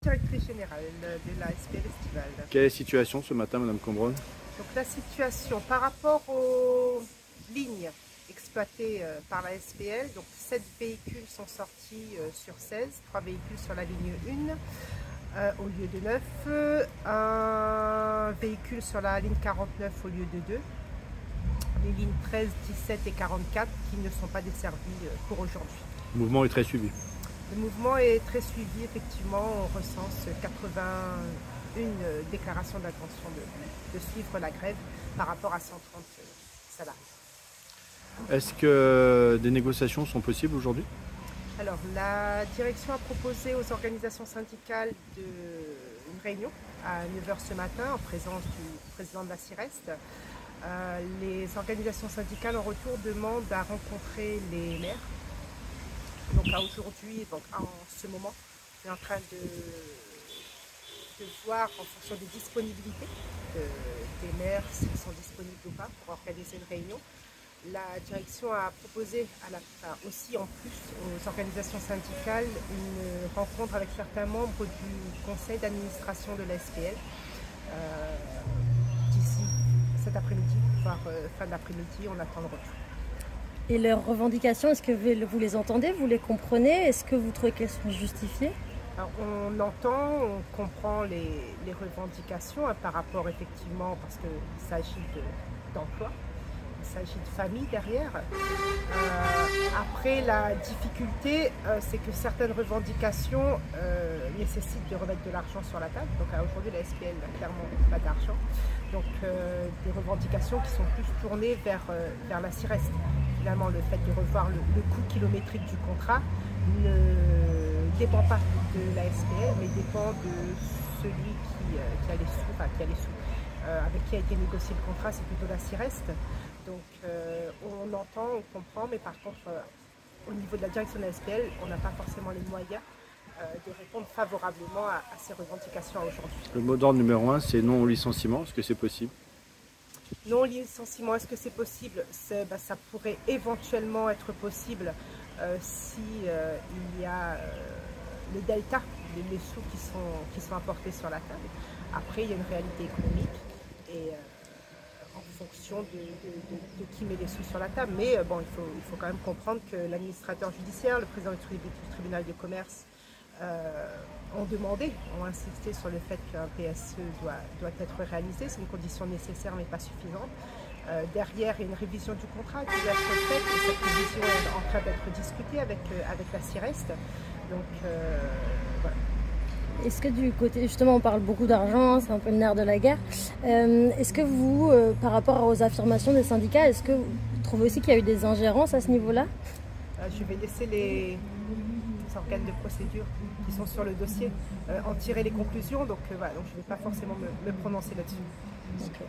Directrice générale de la SPL Estivale. Quelle est la situation ce matin, Madame Cambronne? Donc la situation par rapport aux lignes exploitées par la SPL, donc 7 véhicules sont sortis sur 16, 3 véhicules sur la ligne 1 au lieu de 9, un véhicule sur la ligne 49 au lieu de 2, les lignes 13, 17 et 44 qui ne sont pas desservies pour aujourd'hui. Le mouvement est très suivi. Le mouvement est très suivi, effectivement, on recense 81 déclarations d'intention de suivre la grève par rapport à 130 salariés. Est-ce que des négociations sont possibles aujourd'hui? Alors, la direction a proposé aux organisations syndicales une réunion à 9 h ce matin en présence du président de la CIREST. Les organisations syndicales en retour demandent à rencontrer les maires. Donc aujourd'hui, en ce moment, on est en train de voir en fonction des disponibilités des maires, s'ils sont disponibles ou pas, pour organiser une réunion. La direction a proposé aussi en plus aux organisations syndicales une rencontre avec certains membres du conseil d'administration de la SPL d'ici cet après-midi, voire fin de l'après-midi, on attend le retour. Et leurs revendications, est-ce que vous les entendez, vous les comprenez? Est-ce que vous trouvez qu'elles sont justifiées? Alors, on entend, on comprend les revendications par rapport effectivement, parce qu'il s'agit d'emploi, il s'agit de famille derrière. Après, la difficulté, c'est que certaines revendications nécessitent de remettre de l'argent sur la table. Donc aujourd'hui, la SPL n'a clairement pas d'argent. Donc des revendications qui sont plus tournées vers la CIREST. Finalement, le fait de revoir le coût kilométrique du contrat ne dépend pas de la SPL, mais dépend de celui qui a les sous, avec qui a été négocié le contrat, c'est plutôt la CIREST. Donc on entend, on comprend, mais par contre, au niveau de la direction de la SPL, on n'a pas forcément les moyens de répondre favorablement à ces revendications aujourd'hui. Le mot d'ordre numéro 1, c'est non au licenciement. Est-ce que c'est possible? Non au licenciement, est-ce que c'est possible? Ça pourrait éventuellement être possible si il y a le delta, les sous qui sont apportés sur la table. Après, il y a une réalité économique et en fonction de qui met les sous sur la table. Mais il faut quand même comprendre que l'administrateur judiciaire, le président du tribunal de commerce ont insisté sur le fait qu'un PSE doit être réalisé. C'est une condition nécessaire mais pas suffisante. Derrière, il y a une révision du contrat qui doit être faite et cette révision est en train d'être discutée avec la CIREST. Donc voilà. Est-ce que du côté, justement, on parle beaucoup d'argent, c'est un peu le nerf de la guerre. Est-ce que vous, par rapport aux affirmations des syndicats, est-ce que vous trouvez aussi qu'il y a eu des ingérences à ce niveau-là? Je vais laisser les organes de procédure qui sont sur le dossier en tirer les conclusions. Donc je ne vais pas forcément me prononcer là-dessus. Okay.